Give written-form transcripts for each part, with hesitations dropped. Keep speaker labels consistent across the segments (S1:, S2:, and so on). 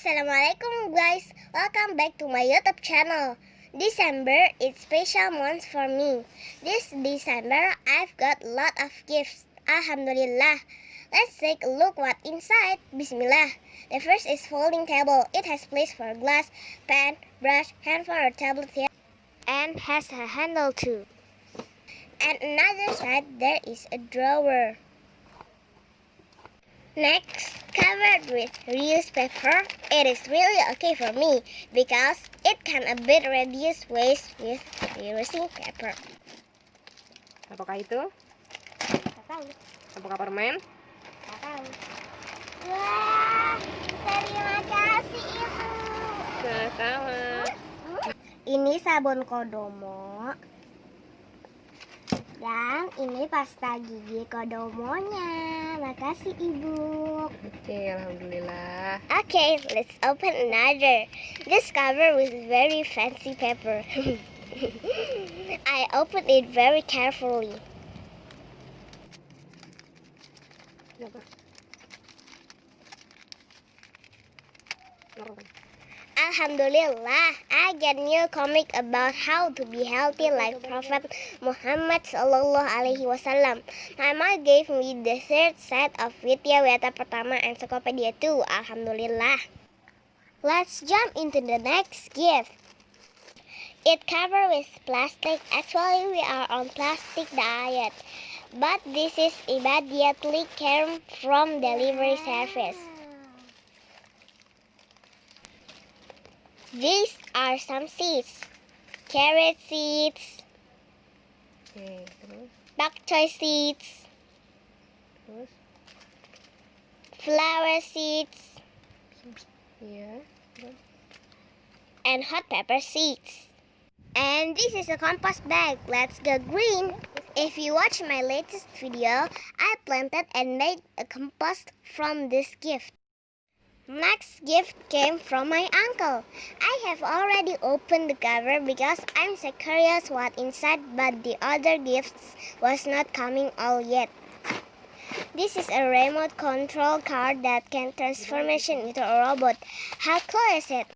S1: Assalamualaikum guys, welcome back to my YouTube channel. December is special month for me. This December I've got a lot of gifts. Alhamdulillah. Let's take a look what inside. Bismillah. The first is folding table. It has place for glass, pen, brush, handphone or tablet here, and has a handle too. And another side there is a drawer. Next, covered with reused paper. It is really okay for me because it can a bit reduce waste with reusing paper.
S2: Apakah itu?
S1: Nggak tahu.
S2: Apakah permen?
S1: Nggak tahu. Wah, terima kasih Ibu.
S2: Sama-sama.
S1: Ini sabun kodomo. Dan ini pasta gigi kodomonya. Makasih Ibu.
S2: Oke, Alhamdulillah.
S1: Okay, let's open another. This cover with very fancy paper. I opened it very carefully. Alhamdulillah, I get new comic about how to be healthy like Prophet Muhammad Sallallahu Alaihi Wasallam. My mom gave me the third set of Widya Weta Pertama Encyclopedia too. Alhamdulillah. Let's jump into the next gift. It covered with plastic. Actually, we are on plastic diet, but this is immediately came from delivery service. These are some seeds. Carrot seeds,
S2: Oke, terus?
S1: bok choy seeds,
S2: Terus?
S1: flower seeds,
S2: Iya. Terus?
S1: and hot pepper seeds. And this is a compost bag. Let's go green. If you watch my latest video, I planted and made a compost from this gift. Next gift came from my uncle. I have already opened the cover because I'm so curious what inside, but the other gifts was not coming all yet. This is a remote control car that can transformation into a robot. How cool is it?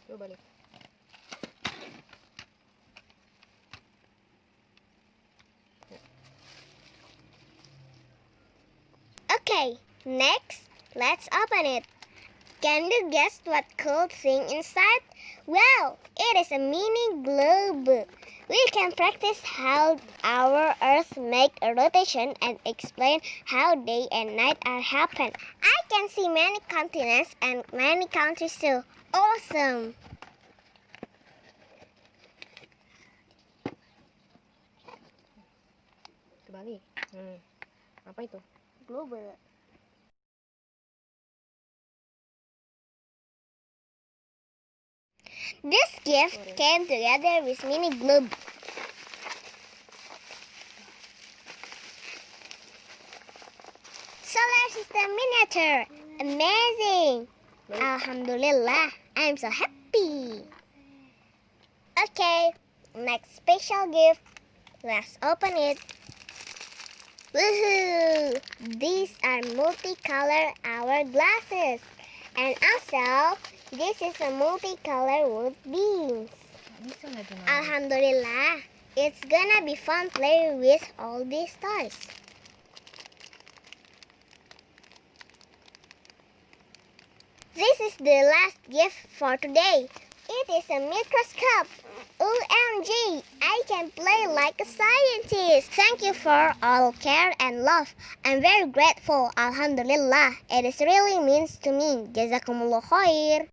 S2: Coba balik.
S1: Okay, next, let's open it. Can you guess what cool thing inside? Well, it is a mini globe. We can practice how our Earth make a rotation and explain how day and night are happen. I can see many continents and many countries too. Awesome!
S2: Kembali. Apa itu?
S1: Globe. This gift came together with mini globe. Solar system miniature. Amazing. Alhamdulillah, I'm so happy. Okay, next special gift. Let's open it. Woohoo! These are multicolor hourglasses. And also, this is a multicolor wood beams. Alhamdulillah, it's gonna be fun playing with all these toys. This is the last gift for today. It is a microscope. OMG, I can play like a scientist. Thank you for all care and love. I'm very grateful. Alhamdulillah, it is really means to me. Jazakumullah khair.